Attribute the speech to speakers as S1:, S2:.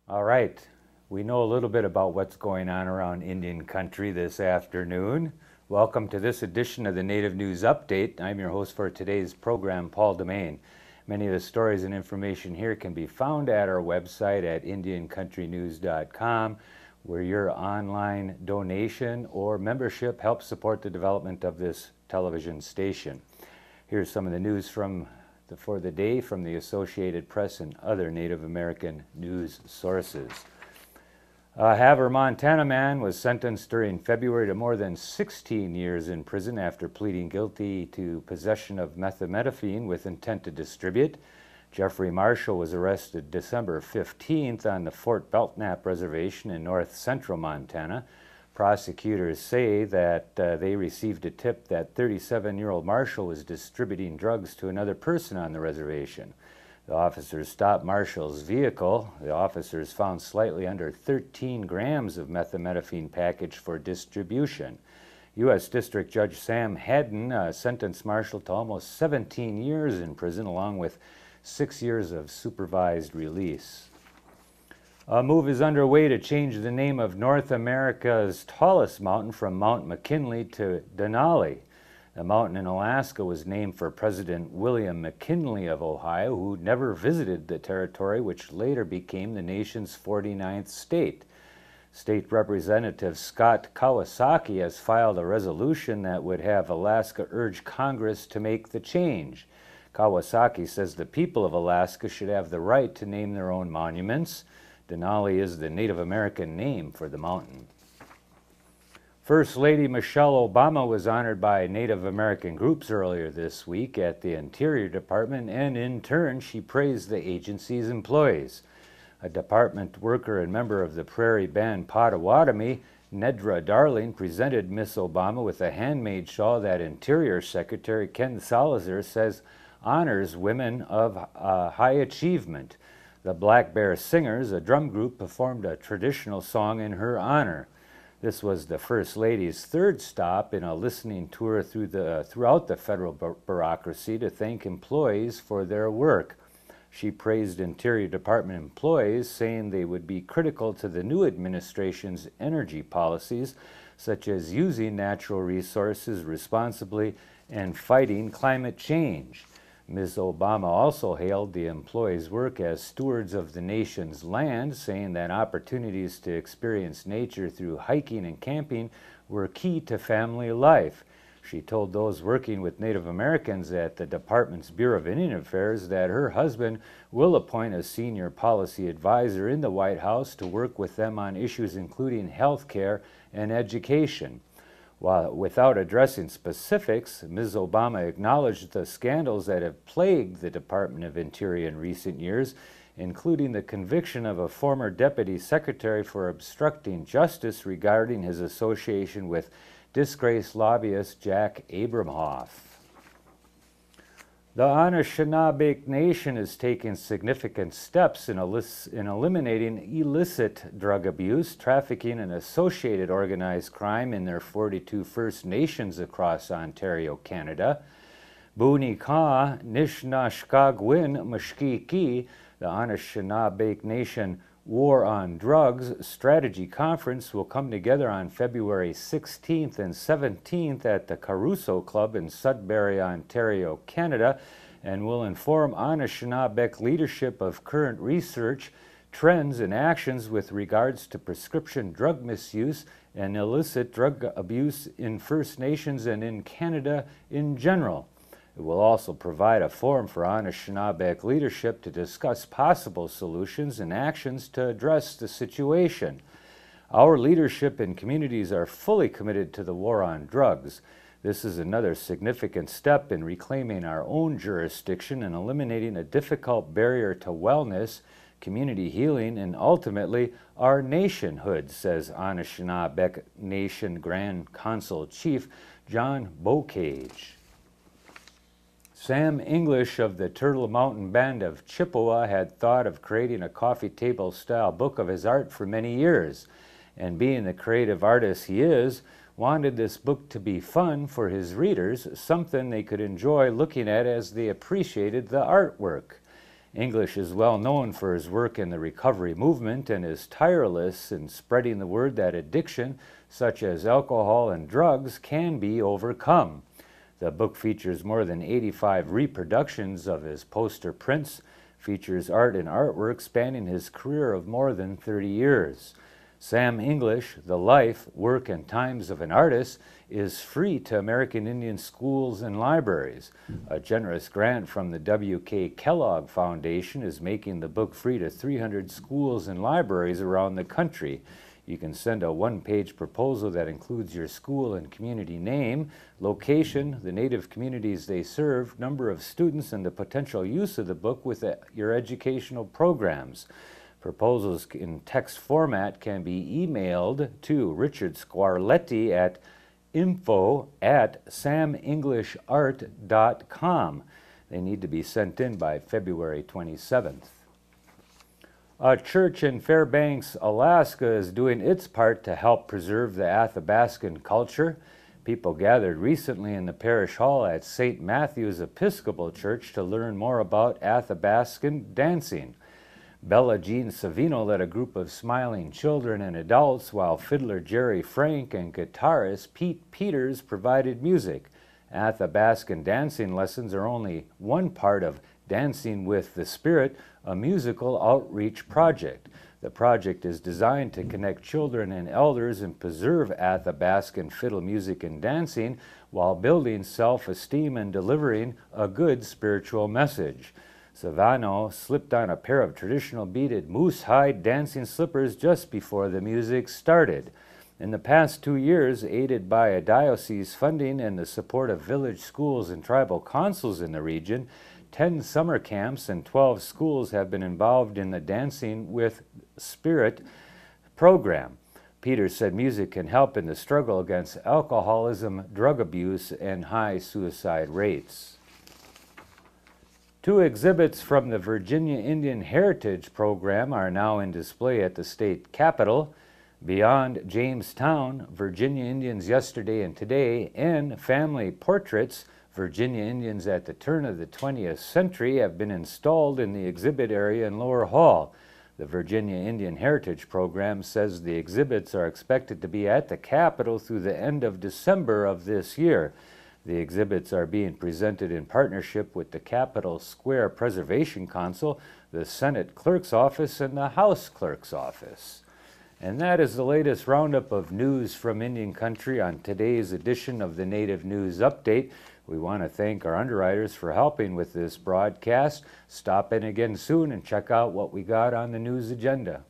S1: All right, we know a little bit about what's going on around Indian country this afternoon. Welcome to this edition of the Native News Update. I'm your host for today's program, Paul Domain. Many of the stories and information here can be found at our website at indiancountrynews.com, where your online donation or membership helps support the development of this television station. Here's some of the news for the day from the Associated Press and other Native American news sources. A Havre, Montana man was sentenced during February to more than 16 years in prison after pleading guilty to possession of methamphetamine with intent to distribute. Jeffrey Marshall was arrested December 15th on the Fort Belknap Reservation in north central Montana. Prosecutors say that they received a tip that 37-year-old Marshall was distributing drugs to another person on the reservation. The officers stopped Marshall's vehicle. The officers found slightly under 13 grams of methamphetamine packaged for distribution. U.S. District Judge Sam Haddon sentenced Marshall to almost 17 years in prison, along with 6 years of supervised release. A move is underway to change the name of North America's tallest mountain from Mount McKinley to Denali. The mountain in Alaska was named for President William McKinley of Ohio, who never visited the territory, which later became the nation's 49th state. State Representative Scott Kawasaki has filed a resolution that would have Alaska urge Congress to make the change. Kawasaki says the people of Alaska should have the right to name their own monuments. Denali is the Native American name for the mountain. First Lady Michelle Obama was honored by Native American groups earlier this week at the Interior Department, and in turn she praised the agency's employees. A department worker and member of the Prairie Band Potawatomi, Nedra Darling, presented Miss Obama with a handmade shawl that Interior Secretary Ken Salazar says honors women of high achievement. The Black Bear Singers, a drum group, performed a traditional song in her honor. This was the First Lady's third stop in a listening tour throughout the federal bureaucracy to thank employees for their work. She praised Interior Department employees, saying they would be critical to the new administration's energy policies, such as using natural resources responsibly and fighting climate change. Ms. Obama also hailed the employees' work as stewards of the nation's land, saying that opportunities to experience nature through hiking and camping were key to family life. She told those working with Native Americans at the department's Bureau of Indian Affairs that her husband will appoint a senior policy advisor in the White House to work with them on issues including health care and education. While without addressing specifics, Ms. Obama acknowledged the scandals that have plagued the Department of Interior in recent years, including the conviction of a former deputy secretary for obstructing justice regarding his association with disgraced lobbyist Jack Abramoff. The Anishinaabe Nation is taking significant steps in eliminating illicit drug abuse, trafficking, and associated organized crime in their 42 First Nations across Ontario, Canada. Bunika Nishnashkagwin Mashkiki, the Anishinaabe Nation War on Drugs Strategy Conference, will come together on February 16th and 17th at the Caruso Club in Sudbury, Ontario, Canada, and will inform Anishinaabe leadership of current research, trends, and actions with regards to prescription drug misuse and illicit drug abuse in First Nations and in Canada in general. It will also provide a forum for Anishinaabe leadership to discuss possible solutions and actions to address the situation. Our leadership and communities are fully committed to the war on drugs. This is another significant step in reclaiming our own jurisdiction and eliminating a difficult barrier to wellness, community healing, and ultimately our nationhood, says Anishinaabe Nation Grand Council Chief John Bocage. Sam English of the Turtle Mountain Band of Chippewa had thought of creating a coffee table style book of his art for many years, and being the creative artist he is, wanted this book to be fun for his readers, something they could enjoy looking at as they appreciated the artwork. English is well known for his work in the recovery movement and is tireless in spreading the word that addiction, such as alcohol and drugs, can be overcome. The book features more than 85 reproductions of his poster prints, features art and artwork spanning his career of more than 30 years. Sam English, The Life, Work, and Times of an Artist is free to American Indian schools and libraries. A generous grant from the W.K. Kellogg Foundation is making the book free to 300 schools and libraries around the country. You can send a one-page proposal that includes your school and community name, location, the native communities they serve, number of students, and the potential use of the book with your educational programs. Proposals in text format can be emailed to Richard Squarletti at info@samenglishart.com. They need to be sent in by February 27th. A church in Fairbanks, Alaska is doing its part to help preserve the Athabascan culture. People gathered recently in the parish hall at St. Matthew's Episcopal Church to learn more about Athabascan dancing. Bella Jean Savino led a group of smiling children and adults, while fiddler Jerry Frank and guitarist Pete Peters provided music. Athabascan dancing lessons are only one part of Dancing with the Spirit, a musical outreach project. The project is designed to connect children and elders and preserve Athabascan fiddle music and dancing while building self-esteem and delivering a good spiritual message. Savano slipped on a pair of traditional beaded moose hide dancing slippers just before the music started. In the past 2 years, aided by a diocese funding and the support of village schools and tribal councils in the region, 10 summer camps and 12 schools have been involved in the Dancing with Spirit program. Peters said music can help in the struggle against alcoholism, drug abuse, and high suicide rates. 2 exhibits from the Virginia Indian Heritage Program are now in display at the state capitol. Beyond Jamestown, Virginia Indians Yesterday and Today, and Family Portraits, Virginia Indians at the turn of the 20th century, have been installed in the exhibit area in Lower Hall. The Virginia Indian Heritage Program says the exhibits are expected to be at the Capitol through the end of December of this year. The exhibits are being presented in partnership with the Capitol Square Preservation Council, the Senate Clerk's Office, and the House Clerk's Office. And that is the latest roundup of news from Indian Country on today's edition of the Native News Update. We want to thank our underwriters for helping with this broadcast. Stop in again soon and check out what we got on the news agenda.